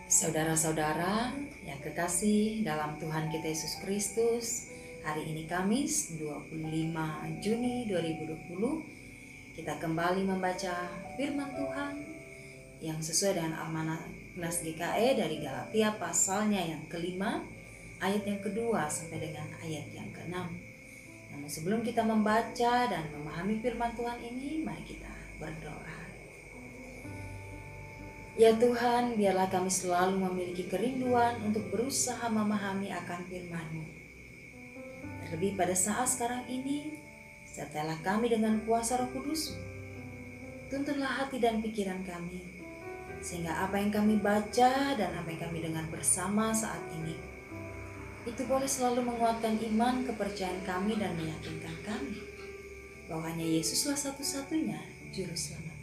Saudara-saudara yang kekasih dalam Tuhan kita Yesus Kristus, hari ini Kamis 25 Juni 2020 kita kembali membaca firman Tuhan yang sesuai dengan amanat Nas GKE dari Galatia pasalnya yang kelima, ayat yang kedua sampai dengan ayat yang keenam. Namun sebelum kita membaca dan memahami firman Tuhan ini, mari kita berdoa. Ya Tuhan, biarlah kami selalu memiliki kerinduan untuk berusaha memahami akan firman-Mu. Terlebih pada saat sekarang ini, sertailah kami dengan kuasa Roh Kudus. Tuntunlah hati dan pikiran kami, sehingga apa yang kami baca dan apa yang kami dengar bersama saat ini, itu boleh selalu menguatkan iman, kepercayaan kami dan meyakinkan kami bahwa hanya Yesuslah satu-satunya Juru Selamat.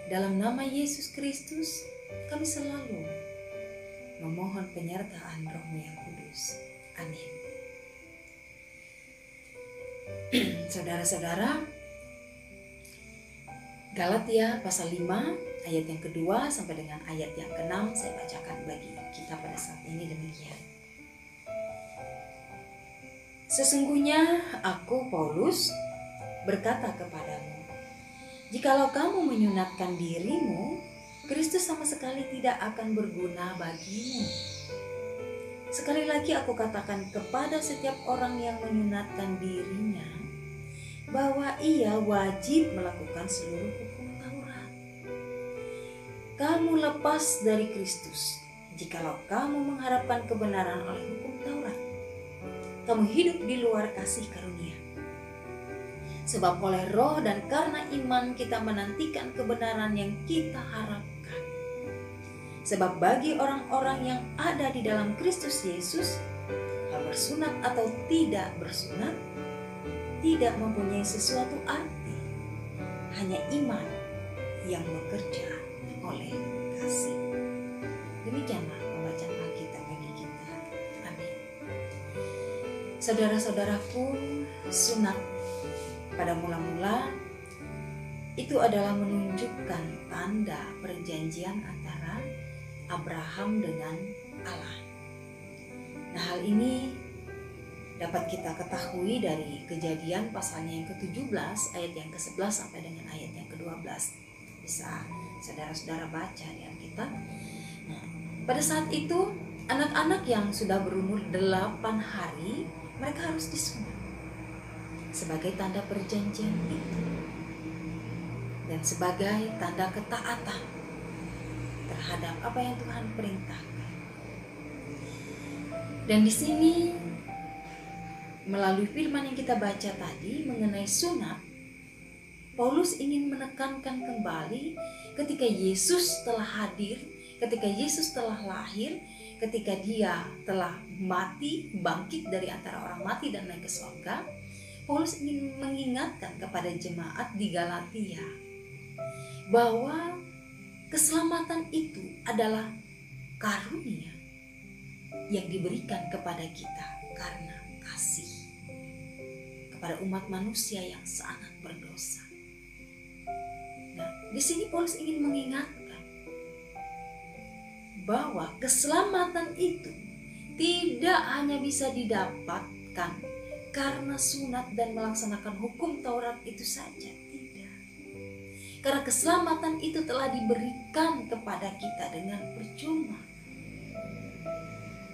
Dalam nama Yesus Kristus, kami selalu memohon penyertaan Roh-Mu yang kudus. Amin. Saudara-saudara, Galatia pasal 5 ayat yang kedua sampai dengan ayat yang keenam saya bacakan bagi kita pada saat ini demikian. Sesungguhnya aku Paulus berkata kepadamu, jikalau kamu menyunatkan dirimu, Kristus sama sekali tidak akan berguna bagimu. Sekali lagi aku katakan kepada setiap orang yang menyunatkan dirinya, bahwa ia wajib melakukan seluruh hukum Taurat. Kamu lepas dari Kristus, jikalau kamu mengharapkan kebenaran oleh hukum Taurat. Kamu hidup di luar kasih karunia. Sebab oleh roh dan karena iman kita menantikan kebenaran yang kita harapkan. Sebab bagi orang-orang yang ada di dalam Kristus Yesus, hal bersunat atau tidak bersunat, tidak mempunyai sesuatu arti. Hanya iman yang bekerja oleh kasih. Demikianlah pembacaan Alkitab bagi kita. Amin. Saudara-saudaraku, sunat pada mula-mula itu adalah menunjukkan tanda perjanjian antara Abraham dengan Allah. Nah, hal ini dapat kita ketahui dari Kejadian pasalnya yang ke-17 ayat yang ke-11 sampai dengan ayat yang ke-12. Bisa saudara-saudara baca di Alkitab. Nah, pada saat itu anak-anak yang sudah berumur 8 hari mereka harus disunat sebagai tanda perjanjian itu dan sebagai tanda ketaatan terhadap apa yang Tuhan perintahkan. Dan di sini melalui firman yang kita baca tadi mengenai sunat, Paulus ingin menekankan kembali ketika Yesus telah hadir, ketika Yesus telah lahir, ketika dia telah mati, bangkit dari antara orang mati dan naik ke surga. Paulus ingin mengingatkan kepada jemaat di Galatia bahwa keselamatan itu adalah karunia yang diberikan kepada kita karena kasih kepada umat manusia yang sangat berdosa. Nah, di sini Paulus ingin mengingatkan bahwa keselamatan itu tidak hanya bisa didapatkan karena sunat dan melaksanakan hukum Taurat itu saja, tidak. Karena keselamatan itu telah diberikan kepada kita dengan percuma.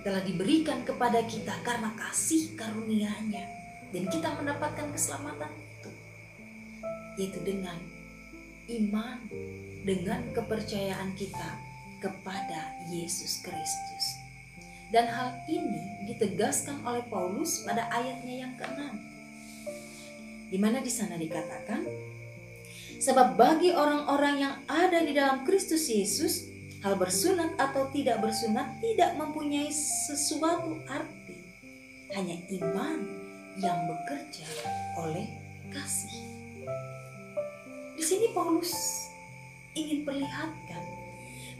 Telah diberikan kepada kita karena kasih karunia-Nya. Dan kita mendapatkan keselamatan itu, yaitu dengan iman, dengan kepercayaan kita kepada Yesus Kristus. Dan hal ini ditegaskan oleh Paulus pada ayatnya yang ke-6. Di mana di sana dikatakan, sebab bagi orang-orang yang ada di dalam Kristus Yesus, hal bersunat atau tidak bersunat tidak mempunyai sesuatu arti. Hanya iman yang bekerja oleh kasih. Di sini Paulus ingin perlihatkan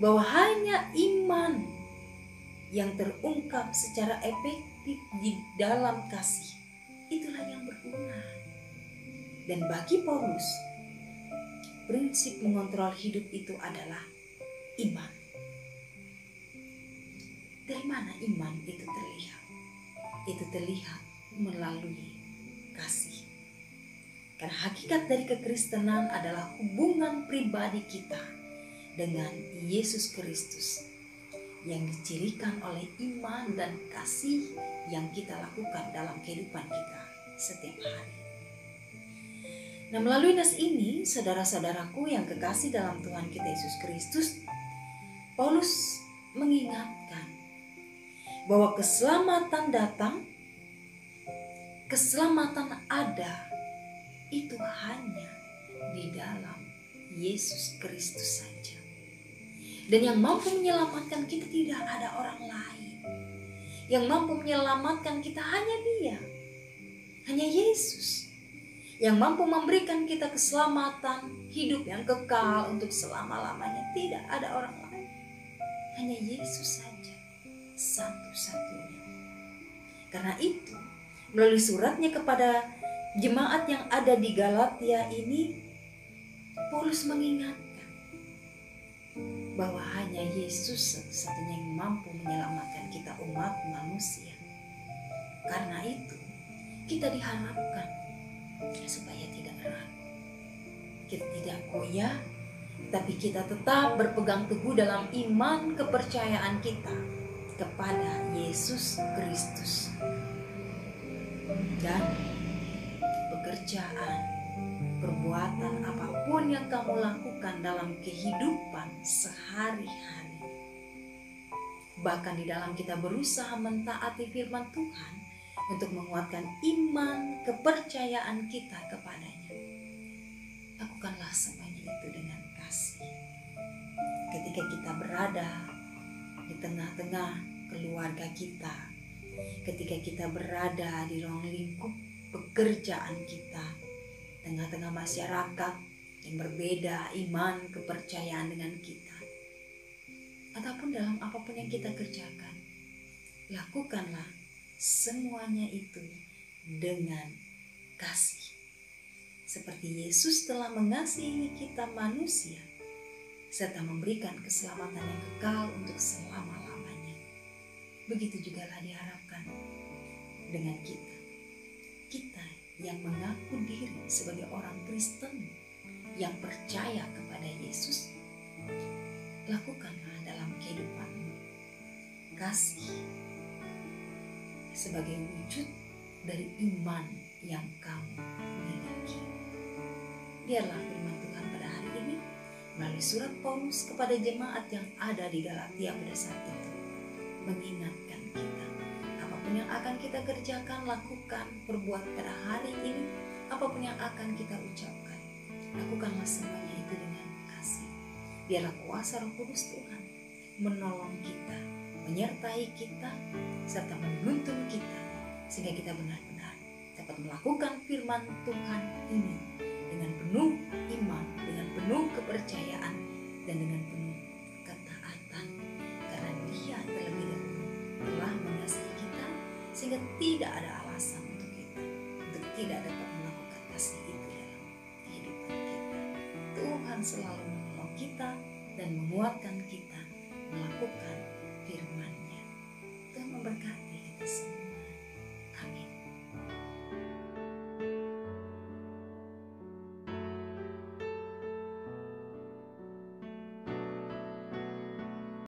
bahwa hanya iman yang terungkap secara efektif di dalam kasih, itulah yang berguna. Dan bagi Paulus, prinsip mengontrol hidup itu adalah iman. Bagaimana iman itu terlihat? Itu terlihat melalui kasih. Karena hakikat dari kekristenan adalah hubungan pribadi kita dengan Yesus Kristus yang dicirikan oleh iman dan kasih yang kita lakukan dalam kehidupan kita setiap hari. Nah, melalui nas ini, saudara-saudaraku yang kekasih dalam Tuhan kita Yesus Kristus, Paulus mengingatkan bahwa keselamatan datang, keselamatan ada, itu hanya di dalam Yesus Kristus saja. Dan yang mampu menyelamatkan kita tidak ada orang lain. Yang mampu menyelamatkan kita hanya Dia, hanya Yesus. Yang mampu memberikan kita keselamatan, hidup yang kekal untuk selama-lamanya, tidak ada orang lain. Hanya Yesus saja, satu-satunya. Karena itu, melalui suratnya kepada jemaat yang ada di Galatia ini, Paulus mengingatkan bahwa hanya Yesus satu-satunya yang mampu menyelamatkan kita umat manusia. Karena itu, kita diharapkan supaya tidak ragu. Kita tidak goyah, tapi kita tetap berpegang teguh dalam iman kepercayaan kita kepada Yesus Kristus. Dan pekerjaan, perbuatan apapun yang kamu lakukan dalam kehidupan sehari-hari, bahkan di dalam kita berusaha mentaati firman Tuhan untuk menguatkan iman kepercayaan kita kepadanya, lakukanlah semuanya itu dengan kasih. Ketika kita berada di tengah-tengah keluarga kita, ketika kita berada di ruang lingkup pekerjaan kita, tengah-tengah masyarakat yang berbeda iman kepercayaan dengan kita, ataupun dalam apapun yang kita kerjakan, lakukanlah semuanya itu dengan kasih. Seperti Yesus telah mengasihi kita manusia, serta memberikan keselamatan yang kekal untuk selama-lamanya. Begitu juga lah diharapkan dengan kita. Kita yang mengaku diri sebagai orang Kristen yang percaya kepada Yesus, lakukanlah dalam kehidupanmu kasih sebagai wujud dari iman yang kamu miliki. Biarlah firman Tuhan pada hari ini melalui surat Paulus kepada jemaat yang ada di Galatia pada saat itu mengingatkan kita, apapun yang akan kita kerjakan, lakukan, perbuat pada hari ini, apapun yang akan kita ucapkan, lakukanlah semuanya itu dengan kasih. Biarlah kuasa Roh Kudus Tuhan menolong kita, menyertai kita, serta menuntun kita, sehingga kita benar-benar dapat melakukan firman Tuhan ini dengan penuh iman, dengan penuh kepercayaan, dan dengan penuh ketaatan. Karena Dia terlebih dahulu telah mengasihi kita, sehingga tidak ada alasan untuk kita untuk tidak dapat melakukan kasih itu dalam kehidupan kita. Tuhan selalu menolong kita dan menguatkan